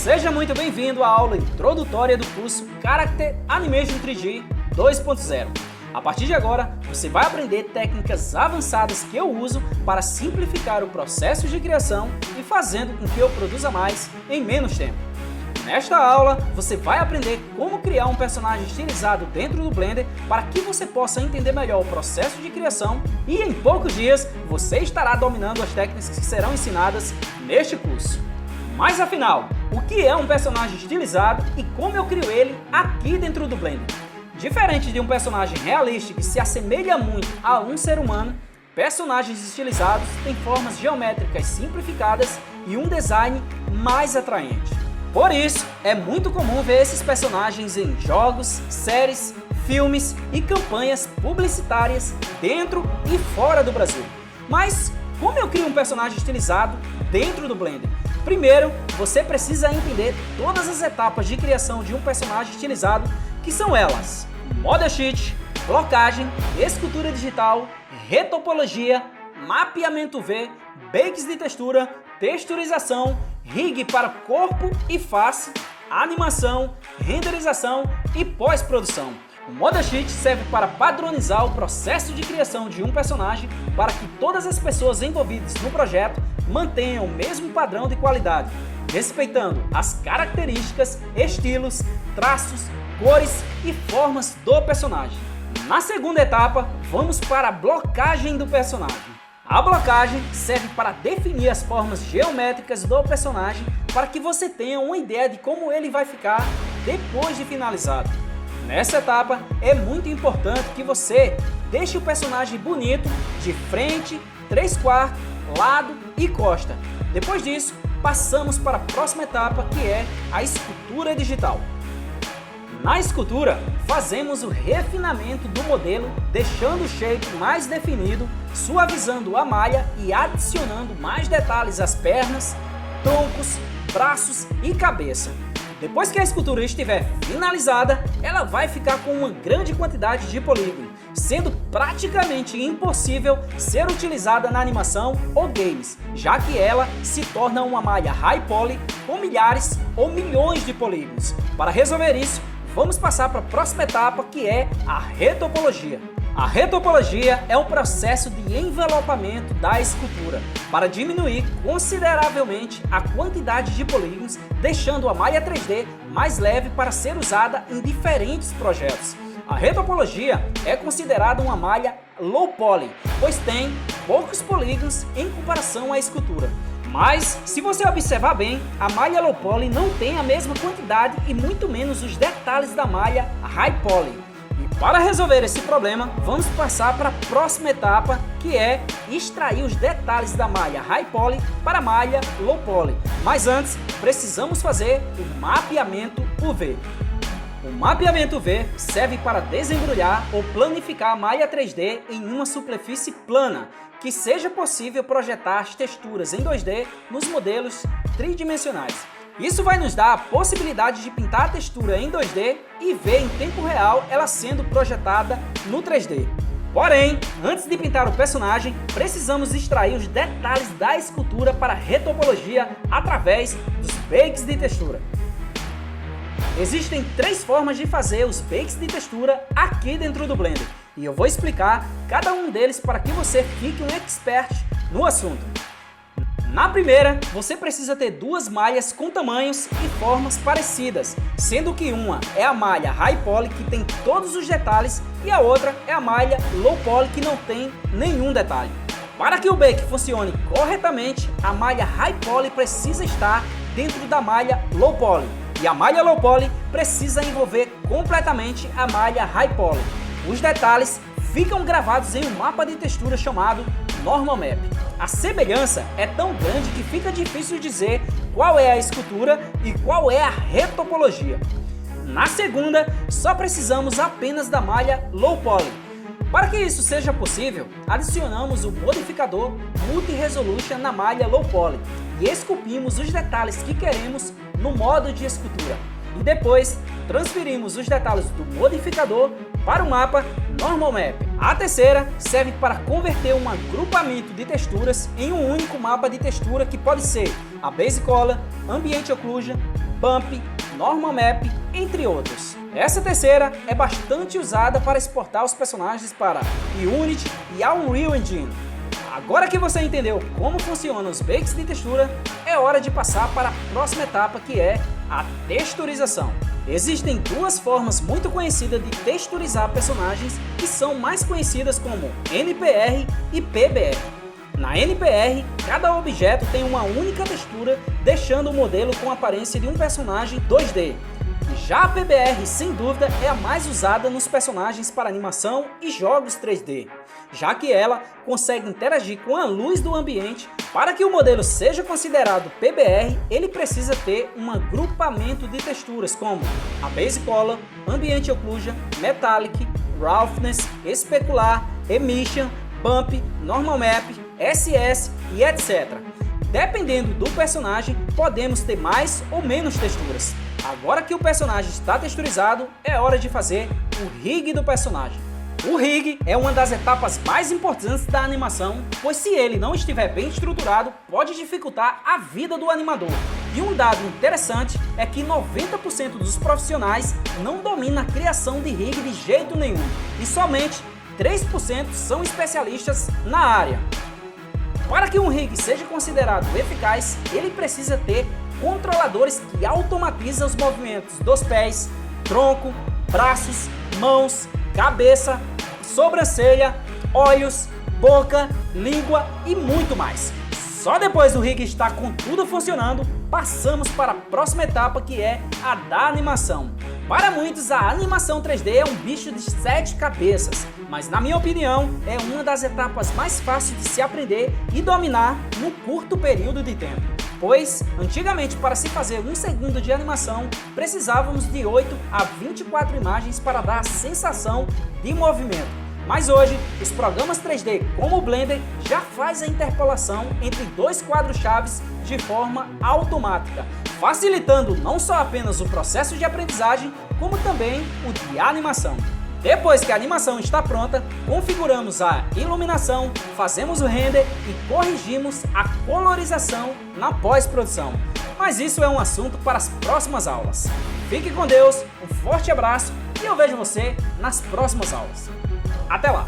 Seja muito bem-vindo à aula introdutória do curso Character Animation 3D 2.0. A partir de agora, você vai aprender técnicas avançadas que eu uso para simplificar o processo de criação e fazendo com que eu produza mais em menos tempo. Nesta aula, você vai aprender como criar um personagem estilizado dentro do Blender para que você possa entender melhor o processo de criação e em poucos dias você estará dominando as técnicas que serão ensinadas neste curso. Mas afinal, o que é um personagem estilizado e como eu crio ele aqui dentro do Blender? Diferente de um personagem realista que se assemelha muito a um ser humano, personagens estilizados têm formas geométricas simplificadas e um design mais atraente. Por isso, é muito comum ver esses personagens em jogos, séries, filmes e campanhas publicitárias dentro e fora do Brasil. Mas como eu crio um personagem estilizado dentro do Blender? Primeiro, você precisa entender todas as etapas de criação de um personagem estilizado, que são elas: Model Sheet, blocagem, escultura digital, retopologia, mapeamento V, bakes de textura, texturização, rig para corpo e face, animação, renderização e pós-produção. O Model Sheet serve para padronizar o processo de criação de um personagem para que todas as pessoas envolvidas no projeto mantenham o mesmo padrão de qualidade, respeitando as características, estilos, traços, cores e formas do personagem. Na segunda etapa, vamos para a blocagem do personagem. A blocagem serve para definir as formas geométricas do personagem para que você tenha uma ideia de como ele vai ficar depois de finalizado. Nessa etapa, é muito importante que você deixe o personagem bonito de frente, 3/4, lado e costa. Depois disso, passamos para a próxima etapa, que é a escultura digital. Na escultura, fazemos o refinamento do modelo, deixando o shape mais definido, suavizando a malha e adicionando mais detalhes às pernas, troncos, braços e cabeça. Depois que a escultura estiver finalizada, ela vai ficar com uma grande quantidade de polígono, sendo praticamente impossível ser utilizada na animação ou games, já que ela se torna uma malha high poly com milhares ou milhões de polígonos. Para resolver isso, vamos passar para a próxima etapa, que é a retopologia. A retopologia é um processo de envelopamento da escultura para diminuir consideravelmente a quantidade de polígonos, deixando a malha 3D mais leve para ser usada em diferentes projetos. A retopologia é considerada uma malha low poly, pois tem poucos polígonos em comparação à escultura. Mas, se você observar bem, a malha low poly não tem a mesma quantidade e muito menos os detalhes da malha high poly. E para resolver esse problema, vamos passar para a próxima etapa, que é extrair os detalhes da malha high poly para a malha low poly. Mas antes, precisamos fazer o mapeamento UV. O mapeamento V serve para desembrulhar ou planificar a malha 3D em uma superfície plana, que seja possível projetar as texturas em 2D nos modelos tridimensionais. Isso vai nos dar a possibilidade de pintar a textura em 2D e ver em tempo real ela sendo projetada no 3D. Porém, antes de pintar o personagem, precisamos extrair os detalhes da escultura para a retopologia através dos bakes de textura. Existem 3 formas de fazer os bakes de textura aqui dentro do Blender, e eu vou explicar cada um deles para que você fique um expert no assunto. Na primeira, você precisa ter 2 malhas com tamanhos e formas parecidas, sendo que uma é a malha high poly, que tem todos os detalhes, e a outra é a malha low poly, que não tem nenhum detalhe. Para que o bake funcione corretamente, a malha high poly precisa estar dentro da malha low poly, e a malha low poly precisa envolver completamente a malha high poly. Os detalhes ficam gravados em um mapa de textura chamado Normal Map. A semelhança é tão grande que fica difícil dizer qual é a escultura e qual é a retopologia. Na segunda, só precisamos apenas da malha low poly. Para que isso seja possível, adicionamos o modificador Multi-Resolution na malha low poly e esculpimos os detalhes que queremos no modo de escultura. E depois, transferimos os detalhes do modificador para o mapa Normal Map. A terceira serve para converter um agrupamento de texturas em um único mapa de textura, que pode ser a Base Color, Ambient Occlusion, Bump, Normal Map, entre outros. Essa terceira é bastante usada para exportar os personagens para Unity e a Unreal Engine. Agora que você entendeu como funcionam os bakes de textura, é hora de passar para a próxima etapa, que é a texturização. Existem duas formas muito conhecidas de texturizar personagens, que são mais conhecidas como NPR e PBR. Na NPR, cada objeto tem uma única textura, deixando o modelo com a aparência de um personagem 2D. Já a PBR, sem dúvida, é a mais usada nos personagens para animação e jogos 3D, já que ela consegue interagir com a luz do ambiente. Para que o modelo seja considerado PBR, ele precisa ter um agrupamento de texturas como a Base Color, Ambient Occlusion, Metallic, Roughness, Especular, Emission, Bump, Normal Map, SS e etc. Dependendo do personagem, podemos ter mais ou menos texturas. Agora que o personagem está texturizado, é hora de fazer o rig do personagem. O rig é uma das etapas mais importantes da animação, pois se ele não estiver bem estruturado, pode dificultar a vida do animador. E um dado interessante é que 90% dos profissionais não dominam a criação de rig de jeito nenhum, e somente 3% são especialistas na área. Para que um rig seja considerado eficaz, ele precisa ter controladores que automatizam os movimentos dos pés, tronco, braços, mãos, cabeça, sobrancelha, olhos, boca, língua e muito mais. Só depois do rig estar com tudo funcionando, passamos para a próxima etapa, que é a da animação. Para muitos, a animação 3D é um bicho de 7 cabeças, mas na minha opinião é uma das etapas mais fáceis de se aprender e dominar num curto período de tempo. Pois, antigamente, para se fazer 1 segundo de animação, precisávamos de 8 a 24 imagens para dar a sensação de movimento. Mas hoje, os programas 3D como o Blender já faz a interpolação entre dois quadros-chaves de forma automática, facilitando não só apenas o processo de aprendizagem, como também o de animação. Depois que a animação está pronta, configuramos a iluminação, fazemos o render e corrigimos a colorização na pós-produção. Mas isso é um assunto para as próximas aulas. Fique com Deus, um forte abraço e eu vejo você nas próximas aulas. Até lá!